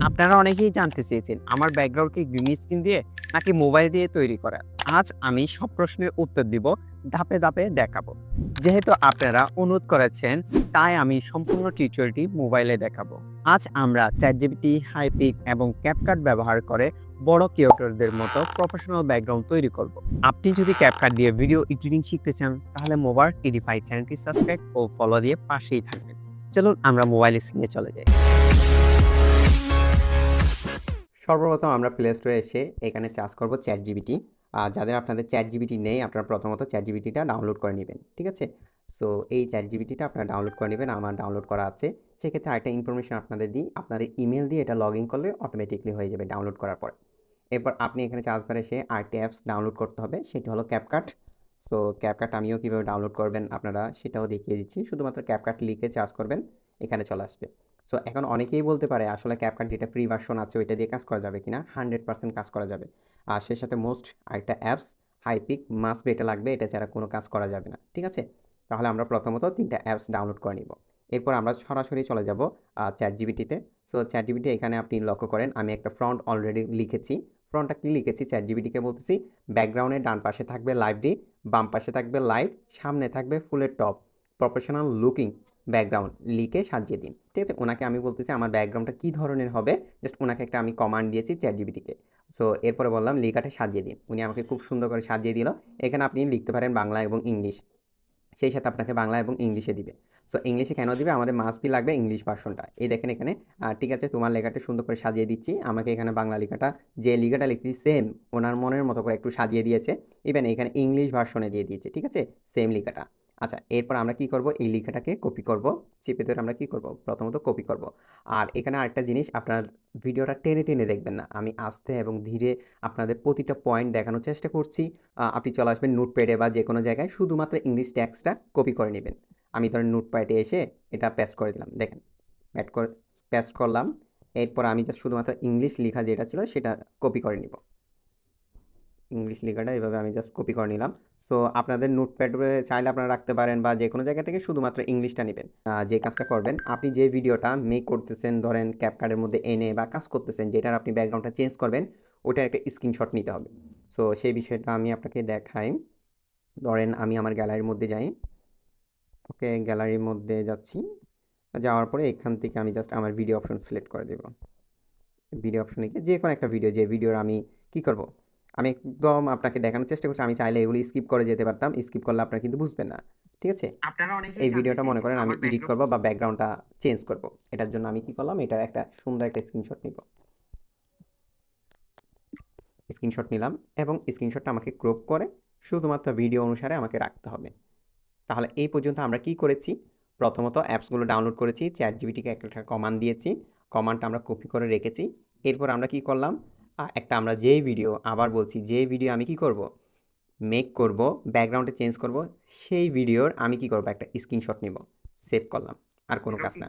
আপনারা অনেকেই জানতে চেয়েছেন আমার ব্যাকগ্রাউন্ড কি গ্রিন স্ক্রিন দিয়ে নাকি মোবাইল দিয়ে তৈরি করা। আজ আমি সব প্রশ্নের উত্তর দিব, ধাপে ধাপে দেখাবো। যেহেতু আপনারা অনুরোধ করেছেন, তাই আমি সম্পূর্ণ টিউটোরিয়ালটি মোবাইলে দেখাবো। আজ আমরা চ্যাটজিপিটি, হাইপিক এবং ক্যাপকাট ব্যবহার করে বড় ক্রিয়েটরদের মতো প্রফেশনাল ব্যাকগ্রাউন্ড তৈরি করব। আপনি যদি ক্যাপকাট দিয়ে ভিডিও এডিটিং শিখতে চান, তাহলে মোবাইল এডিফাই চ্যানেলটি সাবস্ক্রাইব ও ফলো দিয়ে পাশেই থাকবেন। চলুন আমরা মোবাইল স্ক্রিনে চলে যাই। সর্বপ্রথম আমরা প্লে স্টোরে এসে এখানে চার্জ করব চ্যাটজিপিটি। আর যাদের আপনাদের চ্যাটজিপিটি নেই, আপনারা প্রথমত চ্যাটজিপিটিটা ডাউনলোড করে নেবেন, ঠিক আছে? সো এই চ্যাটজিপিটিটা আপনারা ডাউনলোড করে নেবেন, আমার ডাউনলোড করা আছে। সেক্ষেত্রে আরেকটা ইনফরমেশন আপনাদের দিই, আপনাদের ইমেল দিয়ে এটা লগ ইন করলে অটোমেটিকলি হয়ে যাবে ডাউনলোড করার পর। এরপর আপনি এখানে চার্জ বারে এসে আরেকটি অ্যাপস ডাউনলোড করতে হবে, সেটি হলো ক্যাপকাট। সো ক্যাপকাট আমিও কীভাবে ডাউনলোড করবেন আপনারা সেটাও দেখিয়ে দিচ্ছি। শুধুমাত্র ক্যাপকাট লিখে চার্জ করবেন, এখানে চলে আসবে। সো এখন অনেকেই বলতে পারে আসলে ক্যাপকাট যেটা ফ্রি ভার্সন আছে ওইটা দিয়ে কাজ করা যাবে কিনা। 100% কাজ করা যাবে। আর সেই সাথে মোস্ট আরেকটা অ্যাপস হাইপিক মাস্ট বি, এটা লাগবে, এটা ছাড়া কোনো কাজ করা যাবে না, ঠিক আছে? তাহলে আমরা প্রথমত 3টা অ্যাপস ডাউনলোড করে নিব। এরপর আমরা সরাসরি চলে যাব চ্যাটজিপিটিতে। সো চ্যাটজিপিটি এখানে আপনি লক্ষ্য করেন আমি একটা ফ্রন্ট অলরেডি লিখেছি। ফ্রন্টটা কি লিখেছি, চ্যাটজিপিটিকে বলতেছি ব্যাকগ্রাউন্ডের ডান পাশে থাকবে লাইভলি, বাম পাশে থাকবে লাইভ, সামনে থাকবে ফুলের টপ, প্রফেশনাল লুকিং ব্যাকগ্রাউন্ড লিখে সাজিয়ে দিন, ঠিক আছে? ওনাকে আমি বলতেছি আমার ব্যাকগ্রাউন্ডটা কী ধরনের হবে, জাস্ট ওনাকে একটা আমি কমান্ড দিয়েছি চ্যাটজিপিটিকে। সো এরপরে বললাম লেখাটা সাজিয়ে দিন, উনি আমাকে খুব সুন্দর করে সাজিয়ে দিল। এখানে আপনি লিখতে পারেন বাংলা এবং ইংলিশ, সেই সাথে আপনাকে বাংলা এবং ইংলিশে দিবে। সো ইংলিশে কেন দিবে, আমাদের মাস্ট বি লাগবে ইংলিশ ভার্সনটা। এই দেখেন এখানে, ঠিক আছে, তোমার লেখাটা সুন্দর করে সাজিয়ে দিচ্ছি। আমাকে এখানে বাংলা লেখাটা, যে লেখাটা লিখছি সেম ওনার মনের মতো করে একটু সাজিয়ে দিয়েছে। ইভেন এখানে ইংলিশ ভার্সনে দিয়ে দিয়েছে, ঠিক আছে, সেম লেখাটা। আচ্ছা, এরপর আমরা কি করব, এই লেখাটাকে কপি করব, চেপে ধরে আমরা কি করব, প্রথমত কপি করব। আর এখানে আরেকটা জিনিস, আপনার ভিডিওটা টেনে টেনে দেখবেন না, আমি আস্তে এবং ধীরে আপনাদের প্রতিটা পয়েন্ট দেখানোর চেষ্টা করছি। আপনি চলে আসবেন নোটপ্যাডে বা যে কোনো জায়গায়, শুধুমাত্র ইংলিশ টেক্সটটা কপি করে নেবেন। আমি ধরেন নোটপ্যাডে এসে এটা পেস্ট করে দিলাম, দেখেন পেস্ট করলাম। এরপর আমি জাস্ট শুধুমাত্র ইংলিশ লেখা যেটা ছিল সেটা কপি করে নিব। ইংলিশ লেখাটা এভাবে আমি জাস্ট কপি করে নিলাম। সো আপনাদের নোটপ্যাডে চাইলে আপনারা রাখতে পারেন বা যে কোনো জায়গা থেকে শুধুমাত্র ইংলিশটা নেবেন। যে কাজটা করবেন, আপনি যে ভিডিওটা মেক করতেছেন ধরেন ক্যাপকাটের মধ্যে এনে বা কাজ করতেছেন, যেটার আপনি ব্যাকগ্রাউন্ডটা চেঞ্জ করবেন, ওটার একটা স্ক্রিনশট নিতে হবে। সো সেই বিষয়টা আমি আপনাকে দেখাই। ধরেন আমি আমার গ্যালারির মধ্যে যাই, ওকে, গ্যালারির মধ্যে যাচ্ছি। যাওয়ার পরে এখান থেকে আমি জাস্ট আমার ভিডিও অপশন সিলেক্ট করে দেব। ভিডিও অপশনে গিয়ে যে কোনো একটা ভিডিও, যে ভিডিওর আমি কি করব, আমি একদম আপনাকে দেখানোর চেষ্টা করছি। আমি চাইলে এগুলি স্কিপ করে যেতে পারতাম, স্কিপ করলে আপনারা কিন্তু বুঝবেন না, ঠিক আছে? আপনারা অনেকেই এই জানতে ভিডিওটা মনে চেয়েছেন করেন আমি আমার এডিট ব্যাকগ্রাউন্ড। করব বা ব্যাকগ্রাউন্ডটা চেঞ্জ করব। এটার জন্য আমি কি করলাম, এটার একটা সুন্দর একটা স্ক্রিনশট নিব। স্ক্রিনশট নিলাম এবং স্ক্রিনশটটা আমাকে ক্রপ করে শুধুমাত্র ভিডিও অনুসারে আমাকে রাখতে হবে। তাহলে এই পর্যন্ত আমরা কি করেছি, প্রথমত অ্যাপসগুলো ডাউনলোড করেছি, চ্যাটজিপিটিকে একটা কমান্ড দিয়েছি, কমান্ডটা আমরা কপি করে রেখেছি। এরপর আমরা কি করলাম, একটা আমরা যেই ভিডিও, আবার বলছি, যেই ভিডিও আমি কি করব, মেক করব, ব্যাকগ্রাউন্ডে চেঞ্জ করব, সেই ভিডিওর আমি কি করব, একটা স্ক্রিনশট নিব, সেভ করলাম, আর কোনো কাজ না।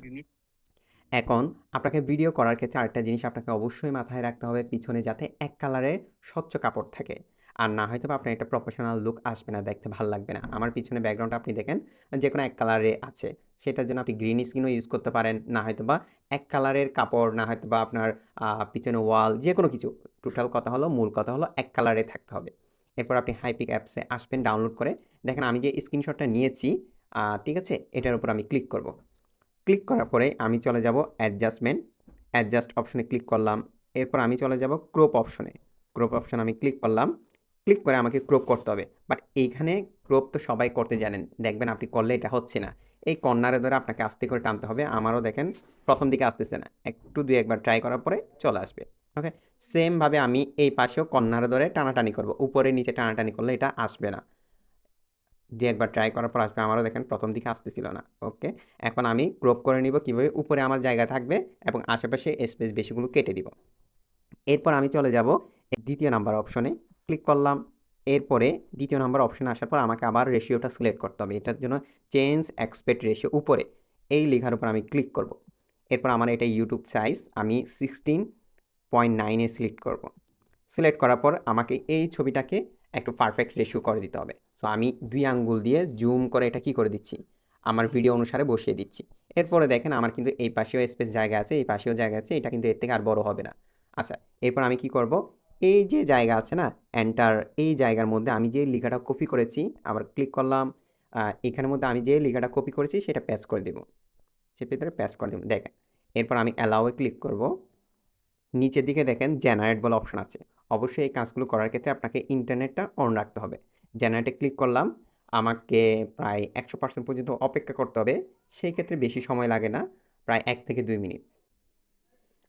এখন আপনাকে ভিডিও করার ক্ষেত্রে আরেকটা জিনিস আপনাকে অবশ্যই মাথায় রাখতে হবে, পিছনে যাতে এক কালারের স্বচ্ছ কাপড় থাকে। আর না হয়তো বা আপনার একটা প্রফেশনাল লুক আসবে না, দেখতে ভালো লাগবে না। আমার পিছনে ব্যাকগ্রাউন্ডটা আপনি দেখেন যে কোনো এক কালারে আছে, সেটার জন্য আপনি গ্রিন স্ক্রিনও ইউজ করতে পারেন, না হয়তো বা এক কালারের কাপড়, না হয়তো বা আপনার পিছনে ওয়াল, যে কোনো কিছু। টোটাল কথা হলো, মূল কথা হলো এক কালারে থাকতে হবে। এরপর আপনি হাইপিক অ্যাপসে আসবেন, ডাউনলোড করে দেখেন আমি যে স্ক্রিনশটটা নিয়েছি, ঠিক আছে, এটার উপর আমি ক্লিক করব। ক্লিক করার পরে আমি চলে যাব অ্যাডজাস্ট অপশনে ক্লিক করলাম। এরপর আমি চলে যাব ক্রপ অপশনে। ক্রপ অপশন আমি ক্লিক করলাম। ক্লিক করে আমাকে ক্রপ করতে হবে। বাট এইখানে ক্রপ তো সবাই করতে জানেন। দেখবেন আপনি করলে এটা হচ্ছে না। এই কর্নারে ধরে আপনাকে আস্তে করে টানতে হবে। আমারও দেখেন প্রথম দিকে আসতেছে না। একটু ২-১ বার ট্রাই করার পরে চলে আসবে। ওকে? সেমভাবে আমি এই পাশেও কর্নারে ধরে টানাটানি করব। উপরে নিচে টানাটানি করলে এটা আসবে না। ২-১ বার ট্রাই করার পর আসবে। আমারও দেখেন প্রথম দিকে আসতেছিল না। ওকে? এখন আমি ক্রপ করে নিব কিভাবে? উপরে আমার জায়গা থাকবে এবং আশেপাশে স্পেস বেশিগুলো কেটে দিব। এরপর আমি চলে যাব ২য় নাম্বার অপশনে, ক্লিক করলাম। এরপরে ২য় নাম্বার অপশনে আসার পর আমাকে আবার রেশিওটা সিলেক্ট করতে হবে। এটার জন্য চেঞ্জ অ্যাসপেক্ট রেশিও উপরে, এই লেখার উপর আমি ক্লিক করব। এরপর আমার এটা ইউটিউব সাইজ আমি 16.9 এ সিলেক্ট করব। সিলেক্ট করার পর আমাকে এই ছবিটাকে একটু পারফেক্ট রেশিও করে দিতে হবে। সো আমি ২ আঙ্গুল দিয়ে জুম করে এটা কি করে দিচ্ছি, আমার ভিডিও অনুসারে বসিয়ে দিচ্ছি। এরপরে দেখেন আমার কিন্তু এই পাশেও স্পেস জায়গা আছে, এই পাশেও জায়গা আছে। এটা কিন্তু এর থেকে আর বড় হবে না। আচ্ছা, এরপর আমি কি করব? এই যে জায়গা আছে না, এন্টার, এই জায়গার মধ্যে আমি যে লেখাটা কপি করেছি, আবার ক্লিক করলাম। এখানের মধ্যে আমি যে লেখাটা কপি করেছি সেটা পেস্ট করে দেব। চেপে ধরে পেস্ট করে দেব। দেখেন। এরপর আমি অ্যালাও এ ক্লিক করব। নিচের দিকে দেখেন জেনারেট বলে অপশন আছে। অবশ্যই এই কাজগুলো করার ক্ষেত্রে আপনাকে ইন্টারনেটটা অন রাখতে হবে। জেনারেটে ক্লিক করলাম। আমাকে প্রায় 100% পর্যন্ত অপেক্ষা করতে হবে। সেই ক্ষেত্রে বেশি সময় লাগে না। প্রায় 1 থেকে 2 মিনিট।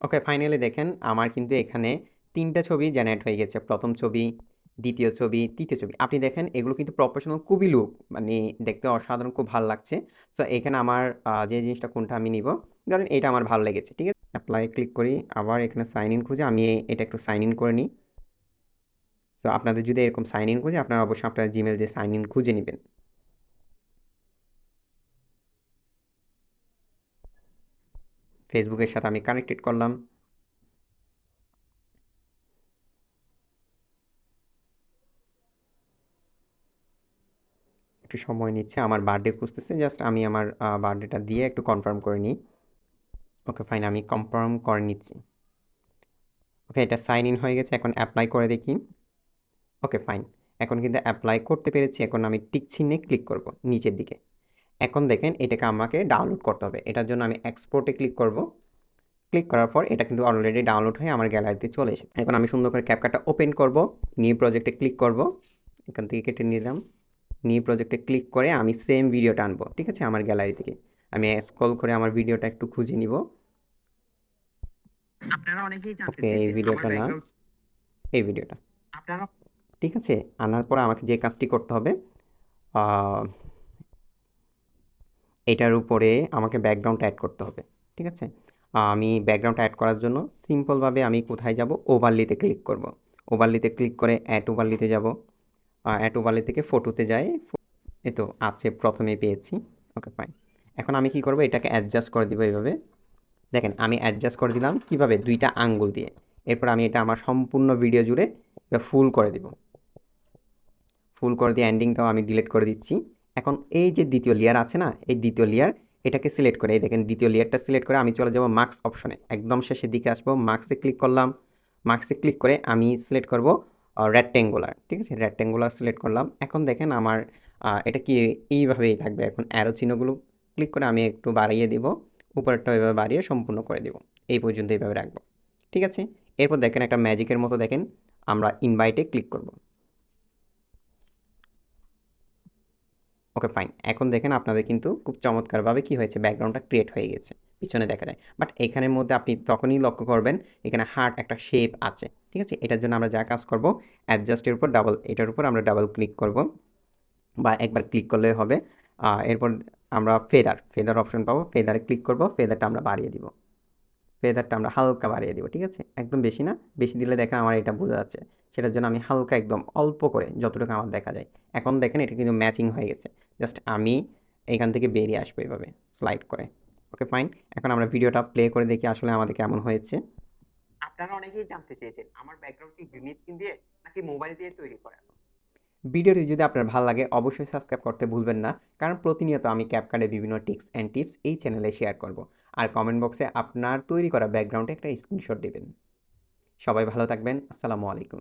ওকে, ফাইনালি দেখেন আমার কিন্তু এখানে 3টা ছবি জেনারেট হয়ে গেছে। ১ম ছবি, ২য় ছবি, ৩য় ছবি। আপনি দেখেন এগুলো কিন্তু প্রফেশনাল খুবই লুক। মানে দেখতে অসাধারণ, খুব ভাল লাগছে। সো এখানে আমার যে জিনিসটা কোনটা আমি নিব, ধরেন এটা আমার ভালো লেগেছে। ঠিক আছে? অ্যাপ্লাই ক্লিক করি। আবার এখানে সাইন ইন খুঁজে আমি এটা একটু সাইন ইন করে নিই। সো আপনাদের যদি এরকম সাইন ইন খুঁজে, আপনারা অবশ্যই আপনার জিমেল দিয়ে সাইন ইন খুঁজে নেবেন। ফেসবুকের সাথে আমি কানেক্টেড করলাম। একটু সময় নিচ্ছে, আমার বার্থডে খুঁজতেছে। জাস্ট আমি আমার বার্থডেটা দিয়ে একটু কনফার্ম করে নিই। ওকে, ফাইন, আমি কনফার্ম করে নিচ্ছি। ওকে, এটা সাইন ইন হয়ে গেছে। এখন অ্যাপ্লাই করে দেখি। ওকে, ফাইন। এখন কিন্তু অ্যাপ্লাই করতে পেরেছি। এখন আমি টিক চিহ্নে ক্লিক করব নিচের দিকে। এখন দেখেন এটাকে আমাকে ডাউনলোড করতে হবে। এটার জন্য আমি এক্সপোর্টে ক্লিক করব। ক্লিক করার পর এটা কিন্তু অলরেডি ডাউনলোড হয়ে আমার গ্যালারিতে চলে এসেছে। এখন আমি সুন্দর করে ক্যাপকাটটা ওপেন করব। নিউ প্রজেক্টে ক্লিক করব। এখান থেকে কেটে নিলাম। নিউ প্রজেক্টে ক্লিক করে আমি সেম ভিডিওটা আনবো। ঠিক আছে? আমার গ্যালারি থেকে আমি স্ক্রল করে আমার ভিডিওটা একটু খুঁজে নিব। আপনারা অনেকেই জানতে ওকে, এই চেয়েছেন আমার ভিডিওটা না, ব্যাকগ্রাউন্ড। এই ভিডিওটা। আপনারা ঠিক আছে? আনার পর আমাকে যে কাজটি করতে হবে, এটার উপরে আমাকে ব্যাকগ্রাউন্ড অ্যাড করতে হবে। ঠিক আছে? আমি ব্যাকগ্রাউন্ড অ্যাড করার জন্য সিম্পলভাবে আমি কোথায় যাব? ওভারলিতে ক্লিক করব। ওভারলিতে ক্লিক করে অ্যাড ওভারলিতে যাব। অ্যাড ওভারলি থেকে ফটোতে যাই। এই তো আছে, প্রথমেই পেয়েছি। ওকে, ফাইন। এখন আমি কি করব? এটাকে অ্যাডজাস্ট করে দিব এইভাবে। দেখেন আমি অ্যাডজাস্ট করে দিলাম কিভাবে? 2টা আঙ্গুল দিয়ে। এরপর আমি এটা আমার সম্পূর্ণ ভিডিও জুড়ে ফুল করে দিব। ফুল করে দিয়ে এন্ডিংটাও আমি ডিলিট করে দিচ্ছি। এখন এই যে দ্বিতীয় লেয়ার আছে না, এই দ্বিতীয় লেয়ার, এটাকে সিলেক্ট করে, এই দেখেন দ্বিতীয় লেয়ারটা সিলেক্ট করে আমি চলে যাব মার্কস অপশনে। একদম শেষের দিকে আসবো, মার্কসে ক্লিক করলাম। মার্কসে ক্লিক করে আমি সিলেক্ট করব রেক্ট্যাঙ্গুলার। ঠিক আছে? রেক্ট্যাঙ্গুলার সিলেক্ট করলাম। এখন দেখেন আমার এটা কি এইভাবেই থাকবে। এখন অ্যারো চিহ্নগুলো ক্লিক করে আমি একটু বাড়িয়ে দিব। উপরেরটা এভাবে বাড়িয়ে সম্পূর্ণ করে দিব। এই পর্যন্ত এইভাবে রাখবো। ঠিক আছে? এরপর দেখেন একটা ম্যাজিকের মতো দেখেন আমরা ইনভাইটে ক্লিক করব। ওকে, ফাইন। এখন দেখেন আপনাদের কিন্তু খুব চমৎকারভাবে কি হয়েছে, ব্যাকগ্রাউন্ডটা ক্রিয়েট হয়ে গেছে। পিছনে দেখা যায়। বাট এখানের মধ্যে আপনি তখনই লক্ষ্য করবেন এখানে হার্ট একটা শেপ আছে। ঠিক আছে? এটার জন্য আমরা যা কাজ করব, অ্যাডজাস্টের উপর এটার উপর আমরা ডাবল ক্লিক করব, বা একবার ক্লিক করলেই হবে। এরপর আমরা ফেদার অপশন পাবো। ফেদারে ক্লিক করব। ফেদারটা আমরা বাড়িয়ে দিব। ফেদারটা আমরা হালকা বাড়িয়ে দিব। ঠিক আছে? একদম বেশি না। বেশি দিলে দেখেন আমার এটা বোঝা যাচ্ছে। সেটার জন্য আমি হালকা একদম অল্প করে যতটুকু আমার দেখা যায়। এখন দেখেন এটা কিন্তু ম্যাচিং হয়ে গেছে। জাস্ট আমি এখান থেকে বেরিয়ে আসবো এভাবে স্লাইড করে। ওকে, ফাইন। এখন আমরা ভিডিওটা প্লে করে দেখি আসলে আমাদের কেমন হয়েছে। আপনারা অনেকেই জানতে চেয়েছেন আমার ব্যাকগ্রাউন্ড কি গ্রিন স্ক্রিন দিয়ে নাকি মোবাইল দিয়ে তৈরি করা। ভিডিওটি যদি আপনার ভালো লাগে অবশ্যই সাবস্ক্রাইব করতে ভুলবেন না, কারণ প্রতিনিয়ত আমি ক্যাপকার্ডে বিভিন্ন টিপস এই চ্যানেলে শেয়ার করব। আর কমেন্ট বক্সে আপনার তৈরি করা ব্যাকগ্রাউন্ডে একটা স্ক্রিনশট দেবেন। সবাই ভালো থাকবেন। আসসালামু আলাইকুম।